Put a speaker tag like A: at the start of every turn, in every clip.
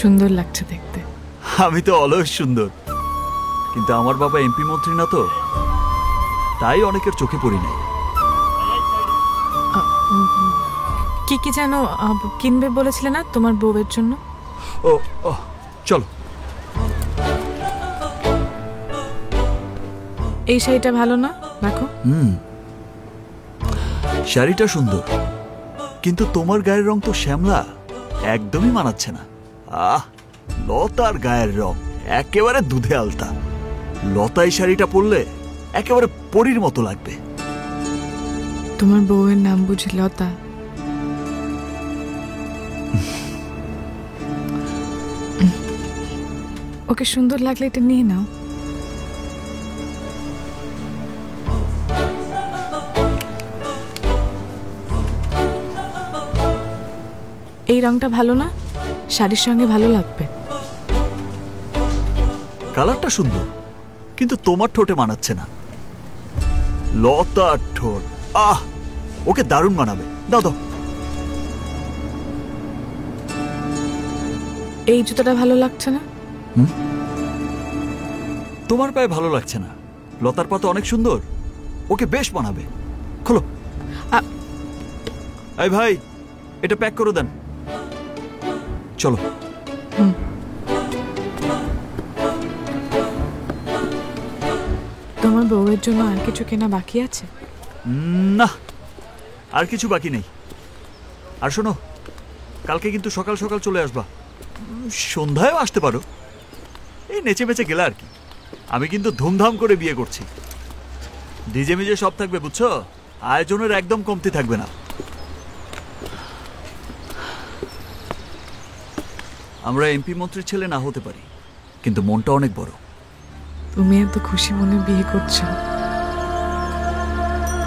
A: সুন্দর লাগছে দেখতে।
B: আমি তো অলস সুন্দর, কিন্তু আমার বাবা এমপি মন্ত্রী না তো, তাই অনেকের চোখে পড়ি নাই।
A: কি কি যেন কিনবে বলেছিলে না তোমার বউয়ের জন্য?
B: ও চলো।
A: এই শাড়িটা ভালো না? দেখো।
B: শাড়িটা সুন্দর, কিন্তু তোমার গায়ের রং তো শ্যামলা, একদমই মানাচ্ছে না। লতার গায়ের রং একেবারে দুধে আলতা। লতাই শাড়িটা পরলে একেবারে পরীর মতো লাগবে।
A: তোমার বউয়ের নাম বুঝি লতা? ওকে সুন্দর লাগলে এটা নিয়ে নাও। এই রংটা ভালো না? শাড়ির সঙ্গে ভালো লাগবে।
B: কালারটা সুন্দর, কিন্তু তোমার ঠোঁটে মানাচ্ছে না। লতার ঠোঁট, ওকে দারুণ মানাবে। দাও দাও।
A: এই জুতোটা ভালো লাগছে না?
B: তোমার পায়ে ভালো লাগছে না। লতার পা তো অনেক সুন্দর, ওকে বেশ মানাবে। খোলো। এই ভাই, এটা প্যাক করে দেন। চলো।
A: তোমার বউয়ের জন্য আর কিছু কেনা বাকি আছে?
B: না, আর কিছু বাকি নেই। আর শোনো, কালকে কিন্তু সকাল সকাল চলে আসবা। সন্ধ্যায়ও আসতে পারো, এই নেচে বেচে গেলে আর কি। আমি কিন্তু ধুমধাম করে বিয়ে করছি। ডিজে মিজে সব থাকবে, বুঝছো? আয়োজনের একদম কমতি থাকবে না। আমরা এমপি মন্ত্রীর ছেলে না হতে পারি, কিন্তু মনটা অনেক বড়।
A: তুমি এত খুশি মনে বিয়ে করছো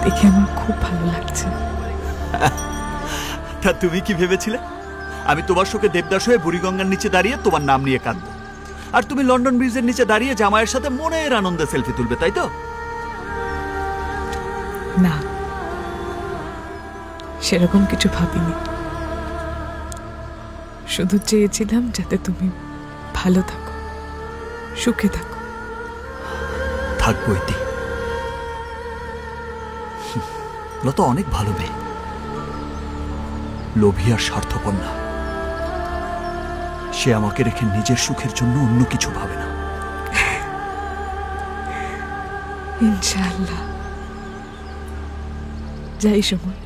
A: দেখে আমার খুব ভালো লাগছে।
B: তা তুমি কি ভেবেছিলে আমি তোমার শোকে দেবদাস হয়ে বুড়িগঙ্গার নিচে দাঁড়িয়ে তোমার নাম নিয়ে কাঁদব, আর তুমি লন্ডন ব্রিজের নিচে দাঁড়িয়ে জামাইয়ের সাথে মনের আনন্দে সেলফি তুলবে, তাই তো?
A: না, সেরকম কিছু ভাবিনি। শুধু চেয়েছিলাম যাতে তুমি ভালো থাকো, সুখে থাকো।
B: থাকবো ইতি। লতা অনেক ভালো মেয়ে, লোভী আর স্বার্থপর না। সে আমাকে রেখে নিজের সুখের জন্য অন্য কিছু ভাবে না।
A: ইনশাআল্লাহ। যাই সময়,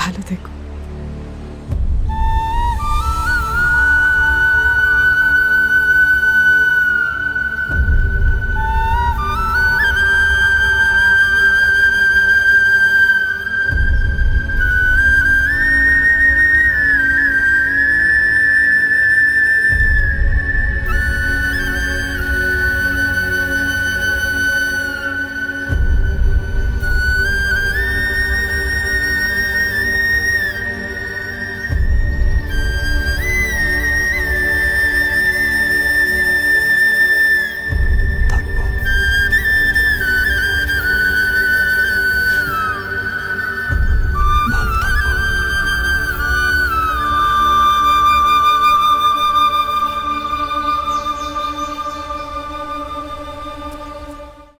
A: ভালো থেকো।